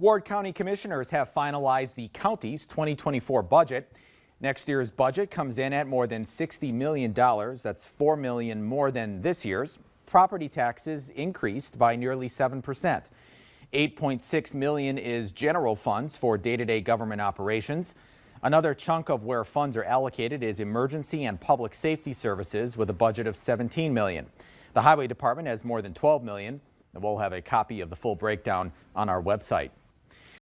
Ward County Commissioners have finalized the county's 2024 budget. Next year's budget comes in at more than $60 million. That's $4 million more than this year's. Property taxes increased by nearly 7%. $8.6 million is general funds for day-to-day government operations. Another chunk of where funds are allocated is emergency and public safety services with a budget of $17 million. The Highway Department has more than $12 million. We'll have a copy of the full breakdown on our website.